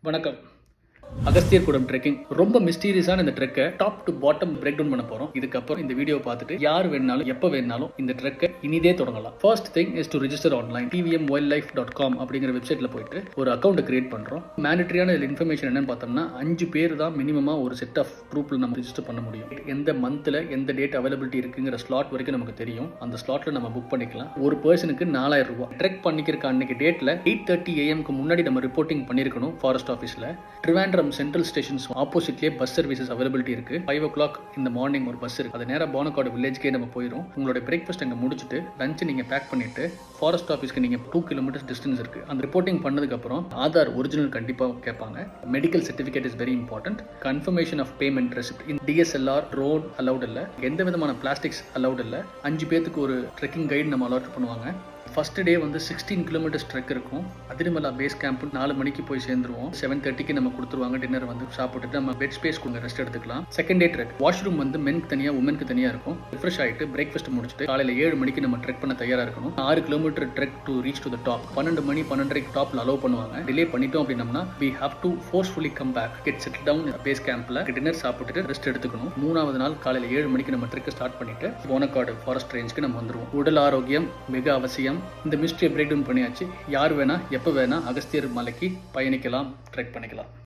வணக்கம். அகஸ்தியர் கூடம் ட்ரெக்கிங் ரொம்ப மிஸ்டீரியஸான இந்த ட்ரெக்கை top to bottom break down பண்ண போறோம். இதுக்கப்புறம் இந்த வீடியோ பார்த்துட்டு யார் வேணாலும் எப்போ வேணாலும் இந்த ட்ரெக்கை இனிதே தொடங்கலாம். First thing is to register online. tvmwildlife.com அப்படிங்கிற வெப்சைட்ல போயிட்டு ஒரு அக்கௌண்ட் கிரியேட் பண்றோம். மேண்டட்ரியான இன்ஃபர்மேஷன் என்னன்னு பார்த்தோம்னா 5 பேர் தான் மினிமமா ஒரு செட் ஆஃப் குரூப்ல நம்ம ரிஜிஸ்டர் பண்ண முடியும். எந்த மந்த்ல எந்த டேட் அவைலபிலிட்டி இருக்குங்கிற ஸ்லாட் வரைக்கும் நமக்கு தெரியும். அந்த ஸ்லாட்ல நம்ம புக் பண்ணிக்கலாம். ஒரு பர்சனுக்கு 4000 ரூபாய். ட்ரெக் பண்ணிக்கிறக்க அன்னைக்கு டேட்ல 8:30 AM முன்னாடி நம்ம ரிப்போர்ட்டிங் பண்ணிருக்கணும் ஃபாரஸ்ட் ஆஃபீஸ்ல. ட்ரிவாண்ட்ரம் சென்ட்ரல் ஸ்டேஷன்ஸ் ஆப்போசிட்லேயே பஸ் சர்வீசஸ் அவைலபிலிட்டி இருக்கு. 5 o'clock இந்த மார்னிங் ஒரு பஸ் இருக்கு. அது நேராக போனக்காடு வில்லேஜ்க்கே நம்ம போயிடும். உங்களோட பிரேக்ஃபாஸ்ட் அங்கே முடிச்சுட்டு லஞ்ச் நீங்கள் பேக் பண்ணிட்டு ஃபாரஸ்ட் ஆஃபீஸ்க்கு நீங்கள் 2 kilometers டிஸ்டன்ஸ் இருக்கு. அந்த ரிப்போர்ட்டிங் பண்ணதுக்கு அப்புறம் ஆதார் ஒரிஜினல் கண்டிப்பாக கேட்பாங்க. Medical certificate is very important. Confirmation of payment receipt. இந்த DSLR ட்ரோன் அலௌட் இல்லை. எந்த விதமான பிளாஸ்டிக்ஸ் அலௌட் இல்லை. 5 பேருக்கு ஒரு ட்ரெக்கிங் கைடு நம்ம அலாட் பண்ணுவாங்க. ஃபர்ஸ்ட் டே வந்து 16 kilometers ட்ரெக் இருக்கும். அதிரமலா பேஸ் கேம்ப் 4 மணிக்கு போய் சேர்ந்துருவோம். 7:30க்கு நம்ம கொடுத்துருவாங்க. டின்னர் வந்து சாப்பிட்டுட்டு நம்ம பெட் ஸ்பேஸ் கொடுங்க ரெஸ்ட் எடுத்துக்கலாம். Second day trek. வாஷ்ரூம் வந்து மென்க்கு தனியா உமனுக்கு தனியா இருக்கும். ரிஃப்ரெஷ் ஆயிட்டு பிரேக்ஃபாஸ்ட் முடிச்சுட்டு காலையில 7 மணிக்கு நம்ம ட்ரெக் பண்ண தயாரா இருக்கணும். 6 kilometer trek to reach to the top. 12 மணி 12:30 டாப்ல அலோவ் பண்ணுவாங்க. டிலே பண்ணிட்டோம் அப்படின்னா we have to forcefully come back, get settled down base கேம்ப்ல டின்னர் சாப்பிட்டுட்டு ரெஸ்ட் எடுத்துக்கணும். 3வது நாள் காலையில 7 மணிக்கு நம்ம ட்ரெக் ஸ்டார்ட் பண்ணிட்டு போனக்காடு ஃபாரஸ்ட் ரேஞ்சுக்கு நம்ம வந்துருவோம். உடல் ஆரோக்கியம் மிக அவசியம். இந்த மிஸ்ட்ரியை பிரேக் டவுன் பண்ணியாச்சு. யார் வேணா எப்போ வேணா அகஸ்தியர் மலைக்கு பயணிக்கலாம், ட்ரெக் பண்ணிக்கலாம்.